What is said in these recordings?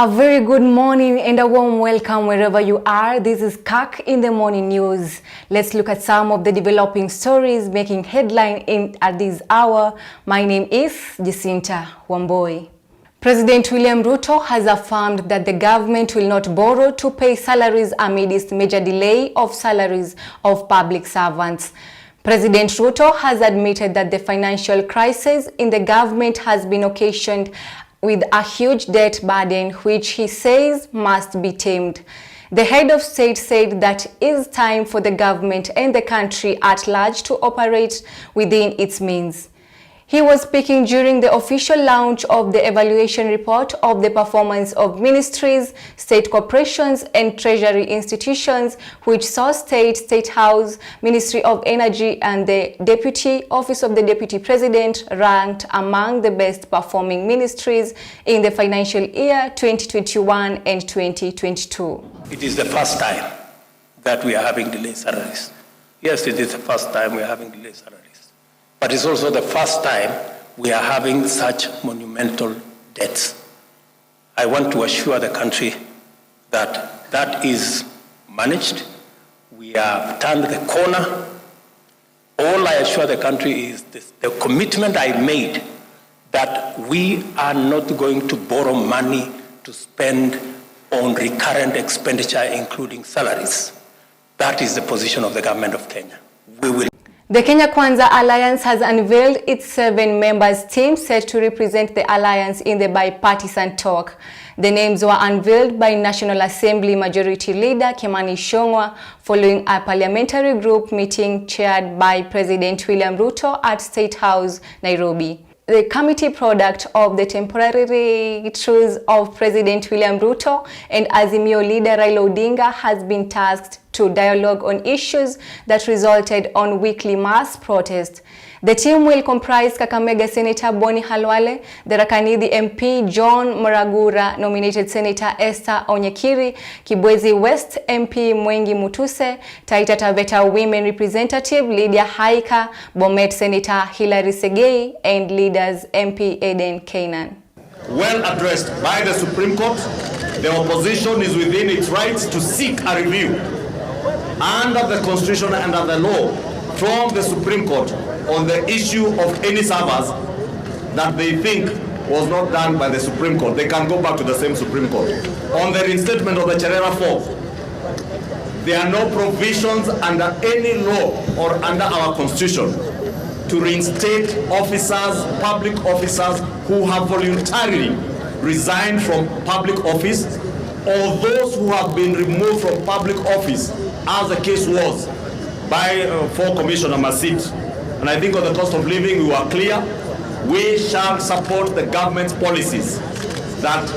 A very good morning and a warm welcome wherever you are. This is KAK in the Morning News. Let's look at some of the developing stories making headline at this hour. My name is Jacinta Wamboi. President William Ruto has affirmed that the government will not borrow to pay salaries amidst major delay of salaries of public servants. President Ruto has admitted that the financial crisis in the government has been occasioned with a huge debt burden which he says must be tamed. The head of state said that it is time for the government and the country at large to operate within its means. He was speaking during the official launch of the evaluation report of the performance of ministries, state corporations and treasury institutions which saw State House, Ministry of Energy and the Deputy Office of the Deputy President ranked among the best performing ministries in the financial year 2021 and 2022. It is the first time that we are having delayed salaries. Yes, it is the first time we are having delayed salaries. But it's also the first time we are having such monumental debts. I want to assure the country that that is managed. We have turned the corner. All I assure the country is this, the commitment I made that we are not going to borrow money to spend on recurrent expenditure, including salaries. That is the position of the government of Kenya. We will. The Kenya Kwanza Alliance has unveiled its 7 members team set to represent the alliance in the bipartisan talk. The names were unveiled by National Assembly Majority Leader Kimani Ichung'wah following a parliamentary group meeting chaired by President William Ruto at State House, Nairobi. The committee, product of the temporary truce of President William Ruto and Azimio leader Raila Odinga, has been tasked to dialogue on issues that resulted on weekly mass protest. The team will comprise Kakamega Senator Boni Khalwale, the Tharaka-Nithi MP John Moragura, nominated Senator Esther Onyekiri, Kibwezi West MP Mwengi Mutuse, Taita Taveta Women Representative Lydia Haika, Bomet Senator Hilary Segei, and leaders MP Eden Kainan. Well addressed by the Supreme Court, the opposition is within its rights to seek a review under the Constitution and under the law from the Supreme Court on the issue of any servers that they think was not done by the Supreme Court. They can go back to the same Supreme Court. On the reinstatement of the Cherera 4, there are no provisions under any law or under our Constitution to reinstate officers, public officers who have voluntarily resigned from public office, or those who have been removed from public office, as the case was by for Commissioner Masit. And I think on the cost of living, we were clear. We shall support the government's policies that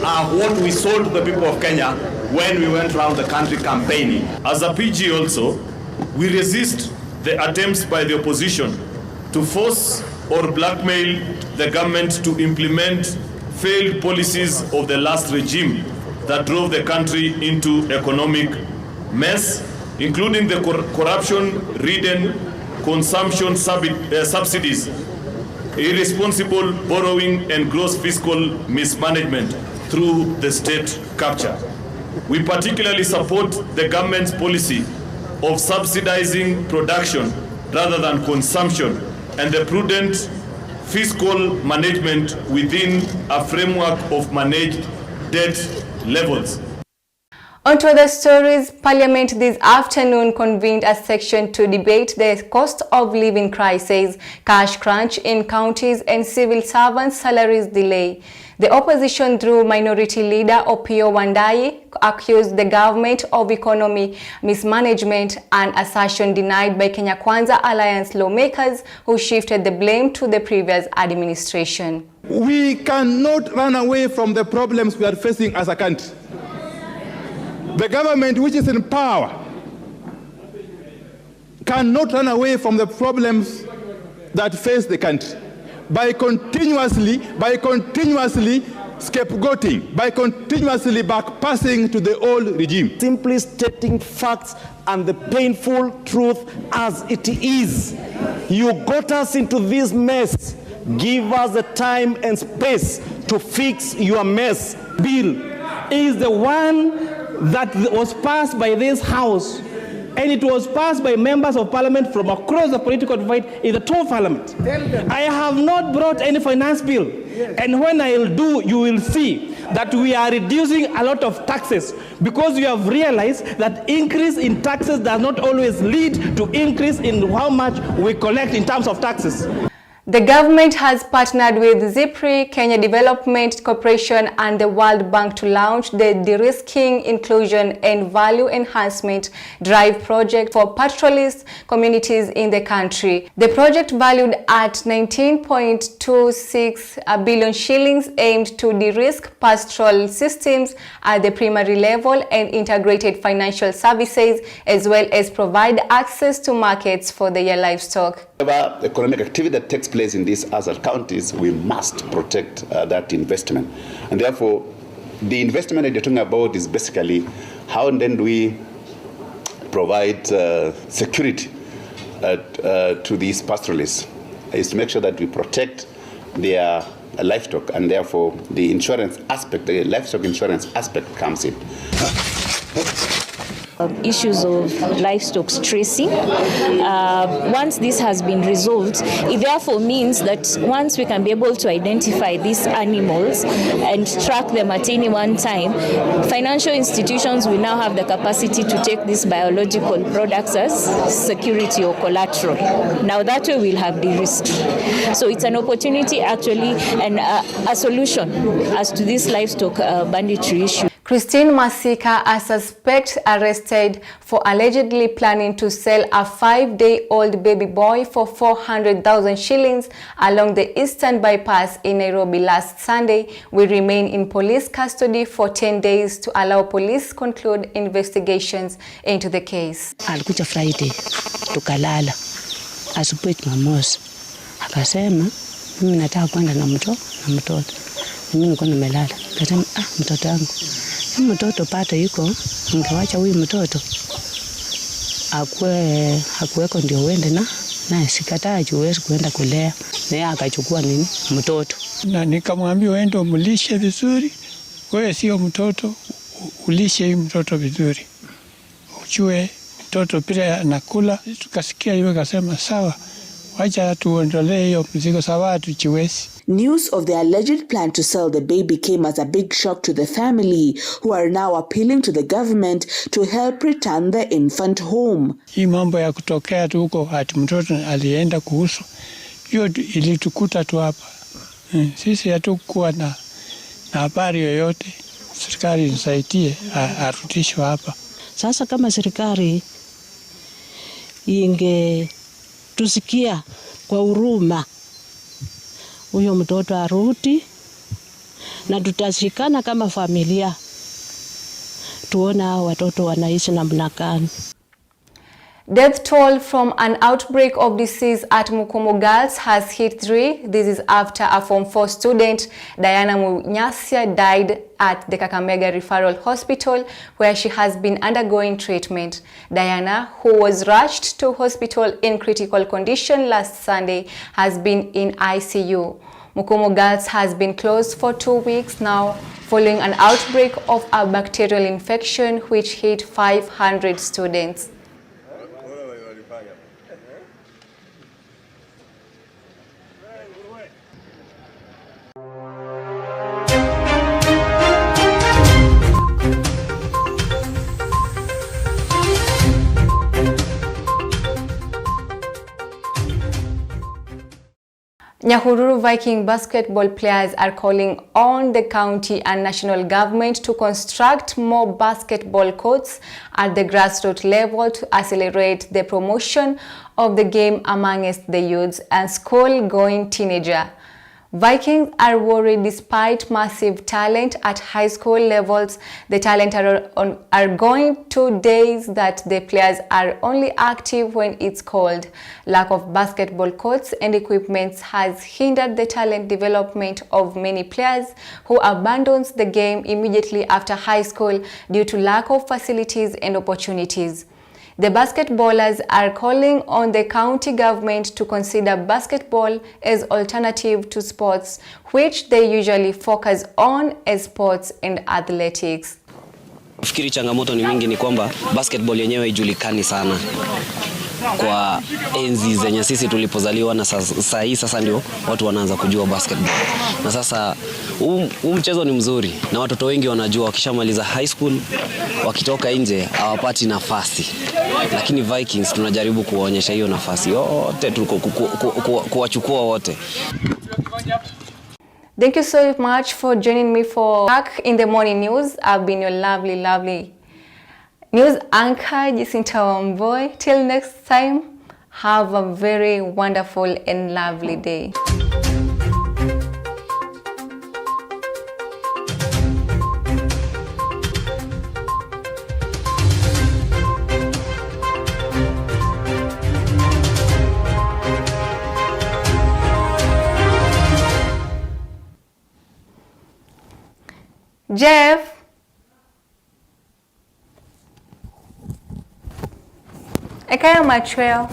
are what we sold to the people of Kenya when we went around the country campaigning. As a PG also, we resist the attempts by the opposition to force or blackmail the government to implement failed policies of the last regime that drove the country into economic mess, including the corruption-ridden consumption subsidies, irresponsible borrowing and gross fiscal mismanagement through the state capture. We particularly support the government's policy of subsidizing production rather than consumption and the prudent fiscal management within a framework of managed debt levels. On to other stories, Parliament this afternoon convened a section to debate the cost of living crisis, cash crunch in counties and civil servants' salaries delay. The opposition, through Minority Leader Opiyo Wandayi, accused the government of economy mismanagement, an assertion denied by Kenya Kwanza Alliance lawmakers who shifted the blame to the previous administration. We cannot run away from the problems we are facing as a country. The government which is in power cannot run away from the problems that face the country by continuously scapegoating, by continuously backpassing to the old regime. Simply stating facts and the painful truth as it is. You got us into this mess. Give us the time and space to fix your mess bill is the one that was passed by this House, and it was passed by members of parliament from across the political divide in the 12th parliament. I have not brought any finance bill, and when I'll do, you will see that we are reducing a lot of taxes, because we have realized that increase in taxes does not always lead to increase in how much we collect in terms of taxes. The government has partnered with ZIPRI, Kenya Development Corporation and the World Bank to launch the De-risking, Inclusion and Value Enhancement Drive project for pastoralist communities in the country. The project, valued at 19.26 billion shillings, aimed to de-risk pastoral systems at the primary level and integrated financial services, as well as provide access to markets for their livestock. Whatever economic activity that takes place in these other counties, we must protect that investment. And therefore, the investment that you're talking about is basically how then do we provide security to these pastoralists, is to make sure that we protect their livestock, and therefore the insurance aspect, the livestock insurance aspect comes in. Issues of livestock stressing. Once this has been resolved, it therefore means that once we can be able to identify these animals and track them at any one time, financial institutions will now have the capacity to take these biological products as security or collateral. Now that way we'll have de-risked. So it's an opportunity actually, and a solution as to this livestock banditry issue. Christine Masika, a suspect arrested for allegedly planning to sell a 5-day-old baby boy for 400,000 shillings along the Eastern Bypass in Nairobi last Sunday, will remain in police custody for 10 days to allow police conclude investigations into the case. Alikuja Friday, tukalala. Asubuhi Jumamosi akasema mimi nataka kwenda na mtoto. Mimi nilikuwa nimelala. Akasema mtoto wangu, mtoto pata yuko, ningewacha huyu mtoto akuweko ndio uende na sikataa huwezi kuenda kulea. Naye akachukua mtoto. Na nikamwambia uende umlishe vizuri. Wewe sio mtoto, ulishe huyu mtoto vizuri. Ujue mtoto pia anakula. Tukasikia hiyo, akasema sawa. Wacha tuondolee hiyo mzigo, sawa tuchiwezi. News of the alleged plan to sell the baby came as a big shock to the family, who are now appealing to the government to help return the infant home. Hii mambo ya kutokea tu huko ati mtoto alienda kuhusu, hiyo ilitukuta tu hapa. Sisi hatukuwa na habari yoyote. Serikali nisaidie arudishwe hapa. Sasa kama serikali tusikia kwa huruma, huyo mtoto arudi na tutashikana kama familia, tuona watoto wanaishi namna gani. Death toll from an outbreak of disease at Mukomo Girls has hit 3. This is after a Form 4 student, Diana Munyasya, died at the Kakamega Referral Hospital, where she has been undergoing treatment. Diana, who was rushed to hospital in critical condition last Sunday, has been in ICU. Mukomo Girls has been closed for 2 weeks now, following an outbreak of a bacterial infection which hit 500 students. Nyahururu Viking basketball players are calling on the county and national government to construct more basketball courts at the grassroots level to accelerate the promotion of the game amongst the youths and school-going teenagers. Vikings are worried despite massive talent at high school levels. The talent are going to days that the players are only active when it's cold. Lack of basketball courts and equipment has hindered the talent development of many players who abandon the game immediately after high school due to lack of facilities and opportunities. The basketballers are calling on the county government to consider basketball as alternative to sports, which they usually focus on as sports and athletics. Nafikiri changamoto ni mingi, ni kwamba basketball yenyewe haijulikani sana kwa enzi zenye sisi tulipozaliwa, na sasa ndio watu wanaanza kujua basketball. Na sasa huu mchezo ni mzuri na watoto wengi wanajua, wakishamaliza high school wakitoka nje hawapati nafasi, lakini Vikings tunajaribu kuwaonyesha hiyo nafasi yote, kuwachukua wote. Thank you so much for joining me for Back in the Morning News. I've been your lovely news anchor, Jacinta Wamboi. Till next time, have a very wonderful and lovely day. Jeff. Ekaya machweo.